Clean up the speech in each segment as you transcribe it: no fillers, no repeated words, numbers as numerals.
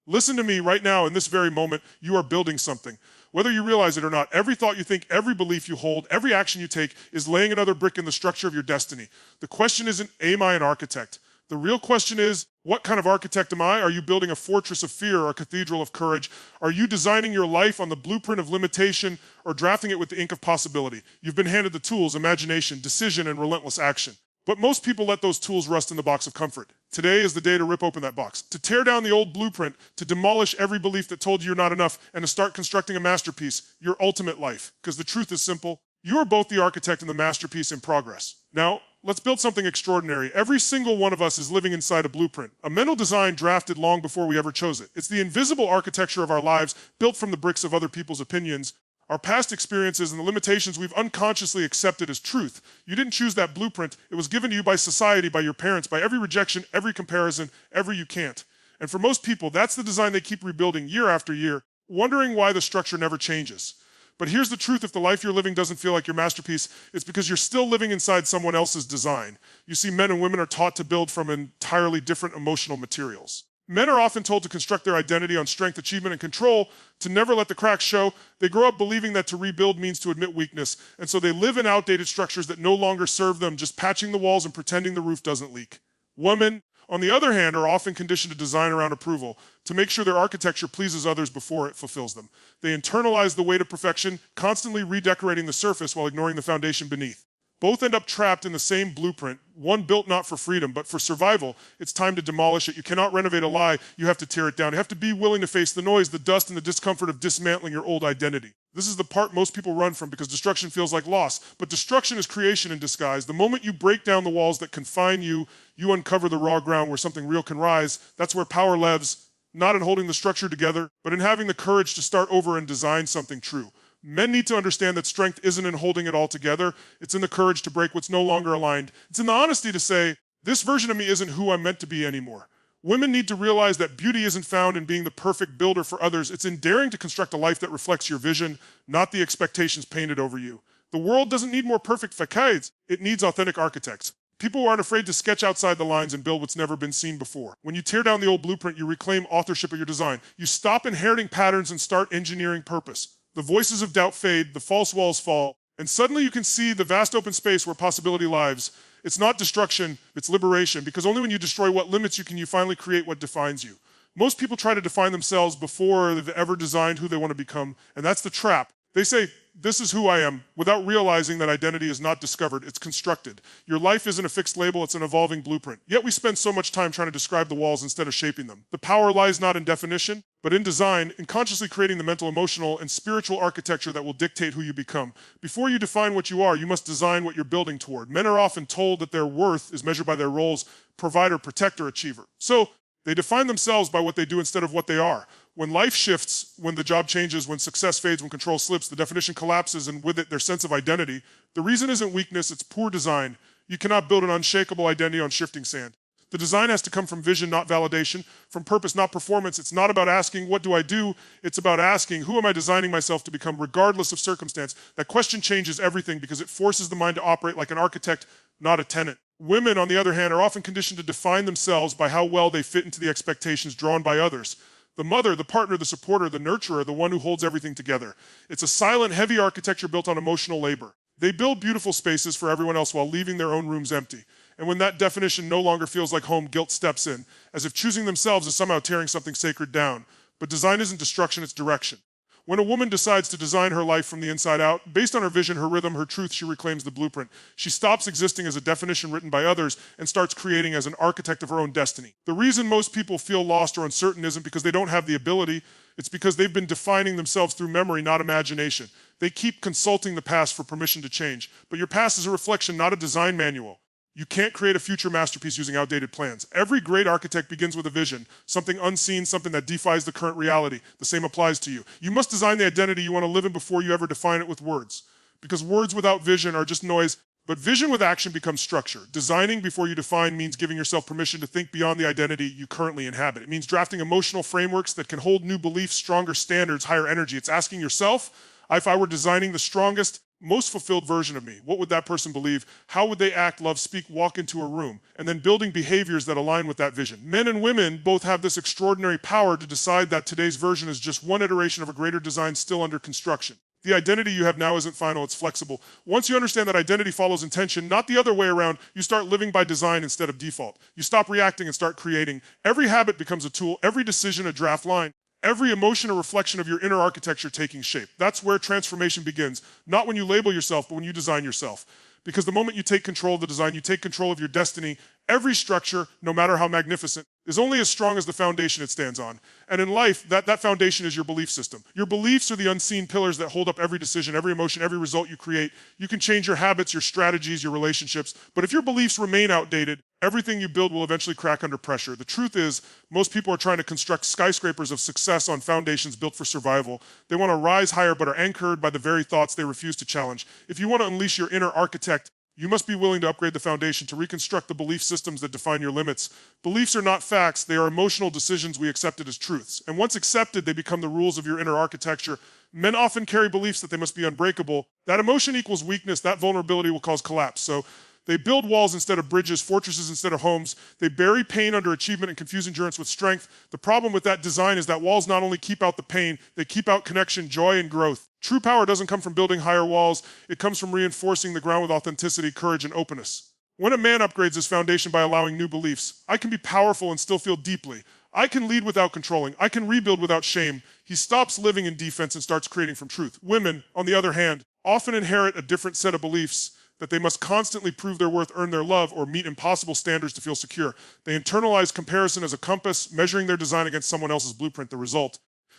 Listen to me right now in this very moment. You are building something. Whether you realize it or not, every thought you think, every belief you hold, every action you take is laying another brick in the structure of your destiny. The question isn't, am I an architect? The real question is, what kind of architect am I? Are you building a fortress of fear or a cathedral of courage? Are you designing your life on the blueprint of limitation or drafting it with the ink of possibility? You've been handed the tools, imagination, decision, and relentless action. But most people let those tools rust in the box of comfort. Today is the day to rip open that box, to tear down the old blueprint, to demolish every belief that told you you're not enough, and to start constructing a masterpiece, your ultimate life. Because the truth is simple. You are both the architect and the masterpiece in progress. Now, let's build something extraordinary. Every single one of us is living inside a blueprint, a mental design drafted long before we ever chose it. It's the invisible architecture of our lives, built from the bricks of other people's opinions, our past experiences, and the limitations we've unconsciously accepted as truth. You didn't choose that blueprint. It was given to you by society, by your parents, by every rejection, every comparison, every you can't. And for most people, that's the design they keep rebuilding year after year, wondering why the structure never changes. But here's the truth: if the life you're living doesn't feel like your masterpiece, it's because you're still living inside someone else's design. You see, men and women are taught to build from entirely different emotional materials. Men are often told to construct their identity on strength, achievement, and control, to never let the cracks show. They grow up believing that to rebuild means to admit weakness, and so they live in outdated structures that no longer serve them, just patching the walls and pretending the roof doesn't leak. Women, on the other hand, are often conditioned to design around approval, to make sure their architecture pleases others before it fulfills them. They internalize the weight of perfection, constantly redecorating the surface while ignoring the foundation beneath. Both end up trapped in the same blueprint, one built not for freedom, but for survival. It's time to demolish it. You cannot renovate a lie. You have to tear it down. You have to be willing to face the noise, the dust, and the discomfort of dismantling your old identity. This is the part most people run from because destruction feels like loss. But destruction is creation in disguise. The moment you break down the walls that confine you, you uncover the raw ground where something real can rise. That's where power lives, not in holding the structure together, but in having the courage to start over and design something true. Men need to understand that strength isn't in holding it all together. It's in the courage to break what's no longer aligned. It's in the honesty to say, this version of me isn't who I'm meant to be anymore. Women need to realize that beauty isn't found in being the perfect builder for others. It's in daring to construct a life that reflects your vision, not the expectations painted over you. The world doesn't need more perfect facades. It needs authentic architects. People who aren't afraid to sketch outside the lines and build what's never been seen before. When you tear down the old blueprint, you reclaim authorship of your design. You stop inheriting patterns and start engineering purpose. The voices of doubt fade, the false walls fall, and suddenly you can see the vast open space where possibility lives. It's not destruction, it's liberation, because only when you destroy what limits you can you finally create what defines you. Most people try to define themselves before they've ever designed who they want to become, and that's the trap. They say, this is who I am, without realizing that identity is not discovered, it's constructed. Your life isn't a fixed label, it's an evolving blueprint. Yet we spend so much time trying to describe the walls instead of shaping them. The power lies not in definition, but in design, in consciously creating the mental, emotional, and spiritual architecture that will dictate who you become. Before you define what you are, you must design what you're building toward. Men are often told that their worth is measured by their roles: provider, protector, achiever. So they define themselves by what they do instead of what they are. When life shifts, when the job changes, when success fades, when control slips, the definition collapses, and with it their sense of identity, the reason isn't weakness, it's poor design. You cannot build an unshakable identity on shifting sand. The design has to come from vision, not validation, from purpose, not performance. It's not about asking, what do I do? It's about asking, who am I designing myself to become regardless of circumstance? That question changes everything because it forces the mind to operate like an architect, not a tenant. Women, on the other hand, are often conditioned to define themselves by how well they fit into the expectations drawn by others. The mother, the partner, the supporter, the nurturer, the one who holds everything together. It's a silent, heavy architecture built on emotional labor. They build beautiful spaces for everyone else while leaving their own rooms empty. And when that definition no longer feels like home, guilt steps in, as if choosing themselves is somehow tearing something sacred down. But design isn't destruction, it's direction. When a woman decides to design her life from the inside out, based on her vision, her rhythm, her truth, she reclaims the blueprint. She stops existing as a definition written by others and starts creating as an architect of her own destiny. The reason most people feel lost or uncertain isn't because they don't have the ability, it's because they've been defining themselves through memory, not imagination. They keep consulting the past for permission to change. But your past is a reflection, not a design manual. You can't create a future masterpiece using outdated plans. Every great architect begins with a vision, something unseen, something that defies the current reality. The same applies to you. You must design the identity you want to live in before you ever define it with words. Because words without vision are just noise, but vision with action becomes structure. Designing before you define means giving yourself permission to think beyond the identity you currently inhabit. It means drafting emotional frameworks that can hold new beliefs, stronger standards, higher energy. It's asking yourself, if I were designing the strongest, most fulfilled version of me. What would that person believe? How would they act, love, speak, walk into a room? And then building behaviors that align with that vision. Men and women both have this extraordinary power to decide that today's version is just one iteration of a greater design still under construction. The identity you have now isn't final, it's flexible. Once you understand that identity follows intention, not the other way around, you start living by design instead of default. You stop reacting and start creating. Every habit becomes a tool, every decision a draft line. Every emotion a reflection of your inner architecture taking shape. That's where transformation begins. Not when you label yourself, but when you design yourself. Because the moment you take control of the design, you take control of your destiny. Every structure, no matter how magnificent, is only as strong as the foundation it stands on. And in life, that foundation is your belief system. Your beliefs are the unseen pillars that hold up every decision, every emotion, every result you create. You can change your habits, your strategies, your relationships, but if your beliefs remain outdated, everything you build will eventually crack under pressure. The truth is, most people are trying to construct skyscrapers of success on foundations built for survival. They want to rise higher but are anchored by the very thoughts they refuse to challenge. If you want to unleash your inner architect, you must be willing to upgrade the foundation to reconstruct the belief systems that define your limits. Beliefs are not facts, they are emotional decisions we accepted as truths. And once accepted, they become the rules of your inner architecture. Men often carry beliefs that they must be unbreakable. That emotion equals weakness, that vulnerability will cause collapse. So they build walls instead of bridges, fortresses instead of homes. They bury pain under achievement and confuse endurance with strength. The problem with that design is that walls not only keep out the pain, they keep out connection, joy, and growth. True power doesn't come from building higher walls. It comes from reinforcing the ground with authenticity, courage, and openness. When a man upgrades his foundation by allowing new beliefs, I can be powerful and still feel deeply. I can lead without controlling. I can rebuild without shame. He stops living in defense and starts creating from truth. Women, on the other hand, often inherit a different set of beliefs that they must constantly prove their worth, earn their love, or meet impossible standards to feel secure. They internalize comparison as a compass, measuring their design against someone else's blueprint, the result.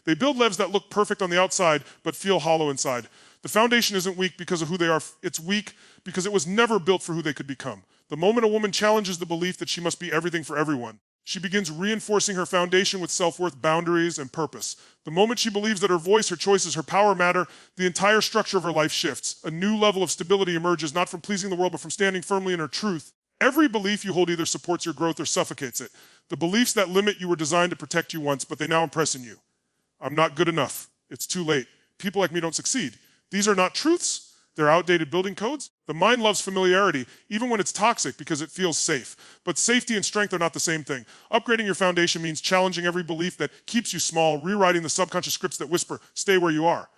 They build lives that look perfect on the outside, but feel hollow inside. The foundation isn't weak because of who they are, it's weak because it was never built for who they could become. The moment a woman challenges the belief that she must be everything for everyone, she begins reinforcing her foundation with self-worth, boundaries, and purpose. The moment she believes that her voice, her choices, her power matter, the entire structure of her life shifts. A new level of stability emerges, not from pleasing the world, but from standing firmly in her truth. Every belief you hold either supports your growth or suffocates it. The beliefs that limit you were designed to protect you once, but they now imprison you. I'm not good enough. It's too late. People like me don't succeed. These are not truths. They're outdated building codes. The mind loves familiarity, even when it's toxic, because it feels safe. But safety and strength are not the same thing. Upgrading your foundation means challenging every belief that keeps you small, rewriting the subconscious scripts that whisper, stay where you are.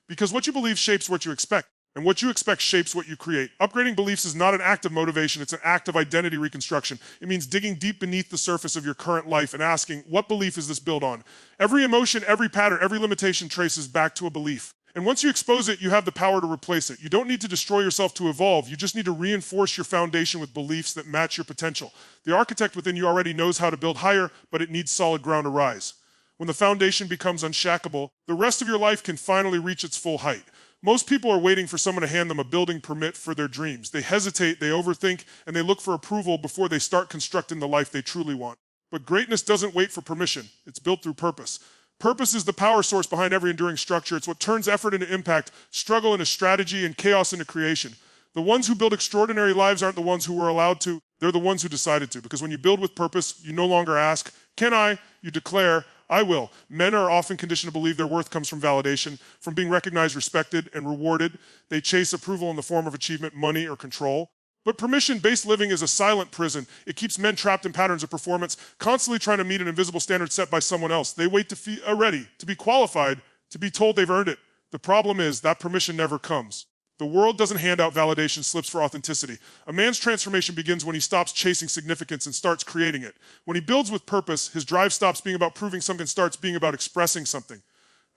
Because what you believe shapes what you expect, and what you expect shapes what you create. Upgrading beliefs is not an act of motivation, it's an act of identity reconstruction. It means digging deep beneath the surface of your current life and asking, what belief is this built on? Every emotion, every pattern, every limitation traces back to a belief. And once you expose it, you have the power to replace it. You don't need to destroy yourself to evolve. You just need to reinforce your foundation with beliefs that match your potential. The architect within you already knows how to build higher, but it needs solid ground to rise. When the foundation becomes unshackable, the rest of your life can finally reach its full height. Most people are waiting for someone to hand them a building permit for their dreams. They hesitate, they overthink, and they look for approval before they start constructing the life they truly want. But greatness doesn't wait for permission. It's built through purpose. Purpose is the power source behind every enduring structure. It's what turns effort into impact, struggle into strategy, and chaos into creation. The ones who build extraordinary lives aren't the ones who were allowed to, they're the ones who decided to. Because when you build with purpose, you no longer ask, can I? You declare, I will. Men are often conditioned to believe their worth comes from validation, from being recognized, respected, and rewarded. They chase approval in the form of achievement, money, or control. But permission-based living is a silent prison. It keeps men trapped in patterns of performance, constantly trying to meet an invisible standard set by someone else. They wait to feel ready, to be qualified, to be told they've earned it. The problem is that permission never comes. The world doesn't hand out validation slips for authenticity. A man's transformation begins when he stops chasing significance and starts creating it. When he builds with purpose, his drive stops being about proving something and starts being about expressing something.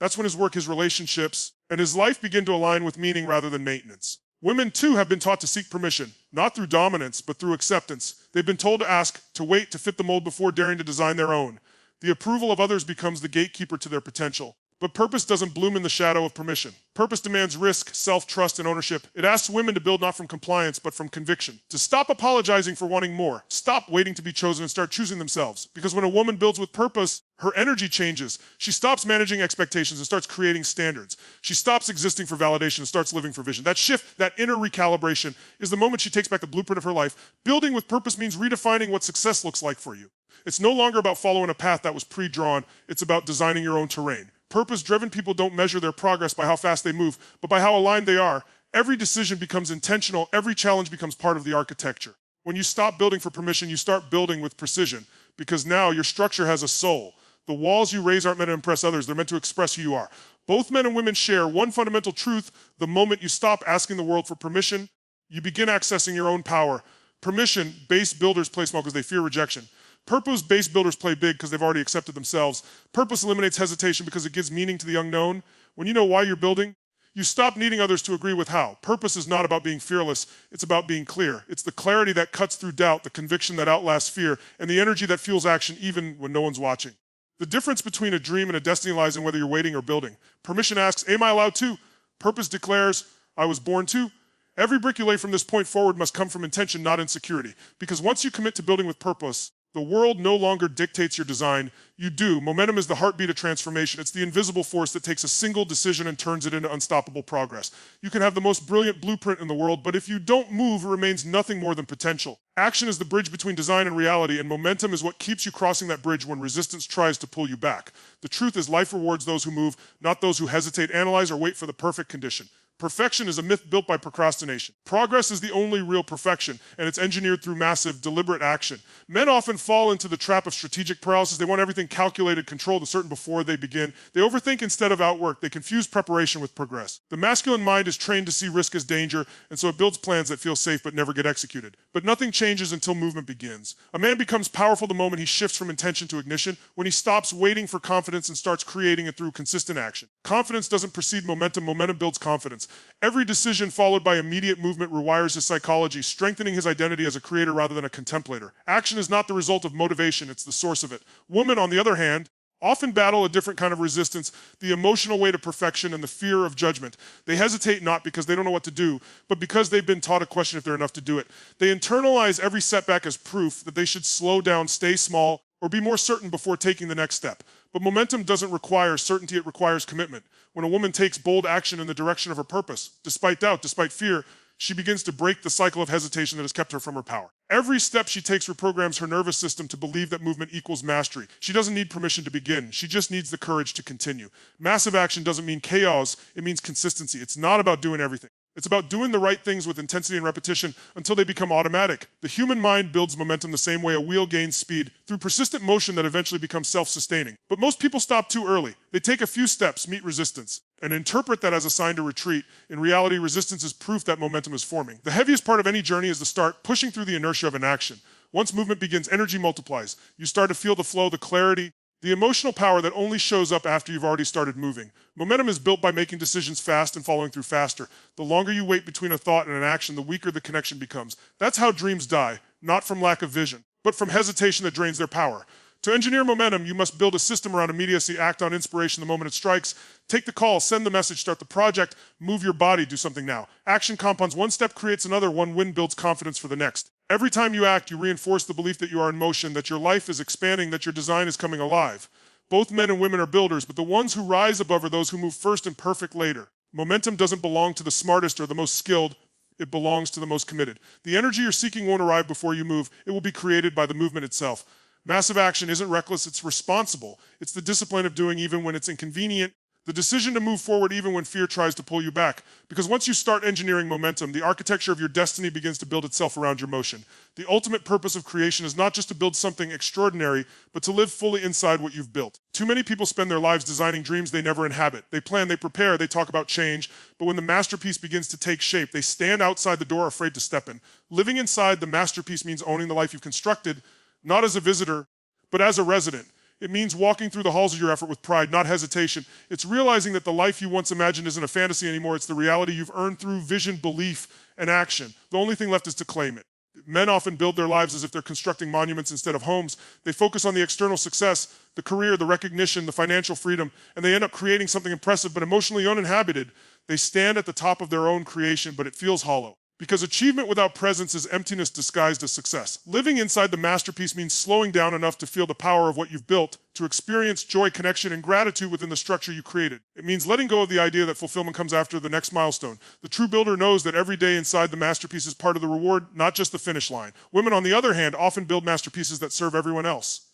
That's when his work, his relationships, and his life begin to align with meaning rather than maintenance. Women, too, have been taught to seek permission, not through dominance, but through acceptance. They've been told to ask, to wait, to fit the mold before daring to design their own. The approval of others becomes the gatekeeper to their potential. But purpose doesn't bloom in the shadow of permission. Purpose demands risk, self-trust, and ownership. It asks women to build not from compliance, but from conviction. To stop apologizing for wanting more. Stop waiting to be chosen and start choosing themselves. Because when a woman builds with purpose, her energy changes. She stops managing expectations and starts creating standards. She stops existing for validation and starts living for vision. That shift, that inner recalibration, is the moment she takes back the blueprint of her life. Building with purpose means redefining what success looks like for you. It's no longer about following a path that was pre-drawn. It's about designing your own terrain. Purpose-driven people don't measure their progress by how fast they move, but by how aligned they are. Every decision becomes intentional. Every challenge becomes part of the architecture. When you stop building for permission, you start building with precision, because now your structure has a soul. The walls you raise aren't meant to impress others. They're meant to express who you are. Both men and women share one fundamental truth. The moment you stop asking the world for permission, you begin accessing your own power. Permission-based builders play small because they fear rejection. Purpose-based builders play big because they've already accepted themselves. Purpose eliminates hesitation because it gives meaning to the unknown. When you know why you're building, you stop needing others to agree with how. Purpose is not about being fearless. It's about being clear. It's the clarity that cuts through doubt, the conviction that outlasts fear, and the energy that fuels action even when no one's watching. The difference between a dream and a destiny lies in whether you're waiting or building. Permission asks, am I allowed to? Purpose declares, I was born to. Every brick you lay from this point forward must come from intention, not insecurity. Because once you commit to building with purpose, the world no longer dictates your design. You do. Momentum is the heartbeat of transformation. It's the invisible force that takes a single decision and turns it into unstoppable progress. You can have the most brilliant blueprint in the world, but if you don't move, it remains nothing more than potential. Action is the bridge between design and reality, and momentum is what keeps you crossing that bridge when resistance tries to pull you back. The truth is, life rewards those who move, not those who hesitate, analyze, or wait for the perfect condition. Perfection is a myth built by procrastination. Progress is the only real perfection, and it's engineered through massive, deliberate action. Men often fall into the trap of strategic paralysis. They want everything calculated, controlled, and certain before they begin. They overthink instead of outwork. They confuse preparation with progress. The masculine mind is trained to see risk as danger, and so it builds plans that feel safe but never get executed. But nothing changes until movement begins. A man becomes powerful the moment he shifts from intention to ignition, when he stops waiting for confidence and starts creating it through consistent action. Confidence doesn't precede momentum. Momentum builds confidence. Every decision followed by immediate movement rewires his psychology, strengthening his identity as a creator rather than a contemplator. Action is not the result of motivation, it's the source of it. Women, on the other hand, often battle a different kind of resistance, the emotional weight of perfection and the fear of judgment. They hesitate not because they don't know what to do, but because they've been taught a question if they're enough to do it. They internalize every setback as proof that they should slow down, stay small, or be more certain before taking the next step. But momentum doesn't require certainty, it requires commitment. When a woman takes bold action in the direction of her purpose, despite doubt, despite fear, she begins to break the cycle of hesitation that has kept her from her power. Every step she takes reprograms her nervous system to believe that movement equals mastery. She doesn't need permission to begin. She just needs the courage to continue. Massive action doesn't mean chaos, it means consistency. It's not about doing everything. It's about doing the right things with intensity and repetition until they become automatic. The human mind builds momentum the same way a wheel gains speed, through persistent motion that eventually becomes self-sustaining. But most people stop too early. They take a few steps, meet resistance, and interpret that as a sign to retreat. In reality, resistance is proof that momentum is forming. The heaviest part of any journey is the start, pushing through the inertia of inaction. Once movement begins, energy multiplies. You start to feel the flow, the clarity, the emotional power that only shows up after you've already started moving. Momentum is built by making decisions fast and following through faster. The longer you wait between a thought and an action, the weaker the connection becomes. That's how dreams die, not from lack of vision, but from hesitation that drains their power. To engineer momentum, you must build a system around immediacy, act on inspiration the moment it strikes, take the call, send the message, start the project, move your body, do something now. Action compounds. One step creates another, one win builds confidence for the next. Every time you act, you reinforce the belief that you are in motion, that your life is expanding, that your design is coming alive. Both men and women are builders, but the ones who rise above are those who move first and perfect later. Momentum doesn't belong to the smartest or the most skilled. It belongs to the most committed. The energy you're seeking won't arrive before you move. It will be created by the movement itself. Massive action isn't reckless, it's responsible. It's the discipline of doing even when it's inconvenient, the decision to move forward even when fear tries to pull you back. Because once you start engineering momentum, the architecture of your destiny begins to build itself around your motion. The ultimate purpose of creation is not just to build something extraordinary, but to live fully inside what you've built. Too many people spend their lives designing dreams they never inhabit. They plan, they prepare, they talk about change, but when the masterpiece begins to take shape, they stand outside the door afraid to step in. Living inside the masterpiece means owning the life you've constructed, not as a visitor, but as a resident. It means walking through the halls of your effort with pride, not hesitation. It's realizing that the life you once imagined isn't a fantasy anymore. It's the reality you've earned through vision, belief, and action. The only thing left is to claim it. Men often build their lives as if they're constructing monuments instead of homes. They focus on the external success, the career, the recognition, the financial freedom, and they end up creating something impressive but emotionally uninhabited. They stand at the top of their own creation, but it feels hollow. Because achievement without presence is emptiness disguised as success. Living inside the masterpiece means slowing down enough to feel the power of what you've built, to experience joy, connection, and gratitude within the structure you created. It means letting go of the idea that fulfillment comes after the next milestone. The true builder knows that every day inside the masterpiece is part of the reward, not just the finish line. Women, on the other hand, often build masterpieces that serve everyone else.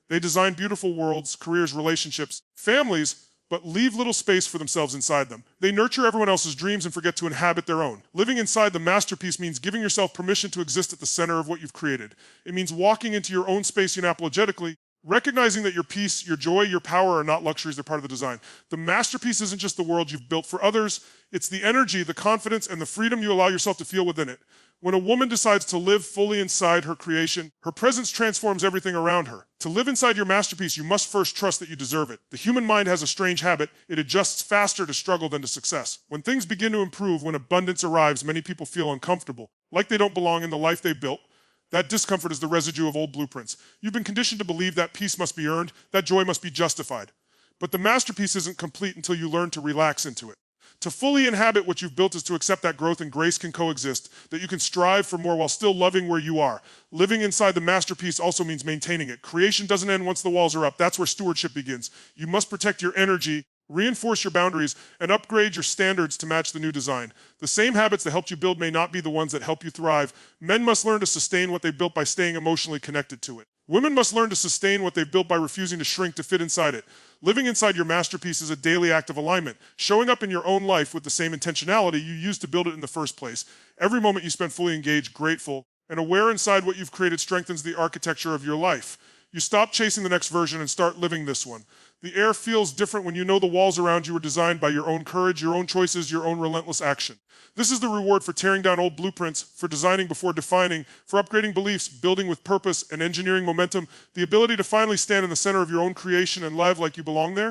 They design beautiful worlds, careers, relationships, families, but leave little space for themselves inside them. They nurture everyone else's dreams and forget to inhabit their own. Living inside the masterpiece means giving yourself permission to exist at the center of what you've created. It means walking into your own space unapologetically, recognizing that your peace, your joy, your power are not luxuries, they're part of the design. The masterpiece isn't just the world you've built for others, it's the energy, the confidence, and the freedom you allow yourself to feel within it. When a woman decides to live fully inside her creation, her presence transforms everything around her. To live inside your masterpiece, you must first trust that you deserve it. The human mind has a strange habit. It adjusts faster to struggle than to success. When things begin to improve, when abundance arrives, many people feel uncomfortable, like they don't belong in the life they built. That discomfort is the residue of old blueprints. You've been conditioned to believe that peace must be earned, that joy must be justified. But the masterpiece isn't complete until you learn to relax into it. To fully inhabit what you've built is to accept that growth and grace can coexist, that you can strive for more while still loving where you are. Living inside the masterpiece also means maintaining it. Creation doesn't end once the walls are up. That's where stewardship begins. You must protect your energy, reinforce your boundaries, and upgrade your standards to match the new design. The same habits that helped you build may not be the ones that help you thrive. Men must learn to sustain what they built by staying emotionally connected to it. Women must learn to sustain what they've built by refusing to shrink to fit inside it. Living inside your masterpiece is a daily act of alignment, showing up in your own life with the same intentionality you used to build it in the first place. Every moment you spend fully engaged, grateful, and aware inside what you've created strengthens the architecture of your life. You stop chasing the next version and start living this one. The air feels different when you know the walls around you were designed by your own courage, your own choices, your own relentless action. This is the reward for tearing down old blueprints, for designing before defining, for upgrading beliefs, building with purpose, and engineering momentum, the ability to finally stand in the center of your own creation and live like you belong there.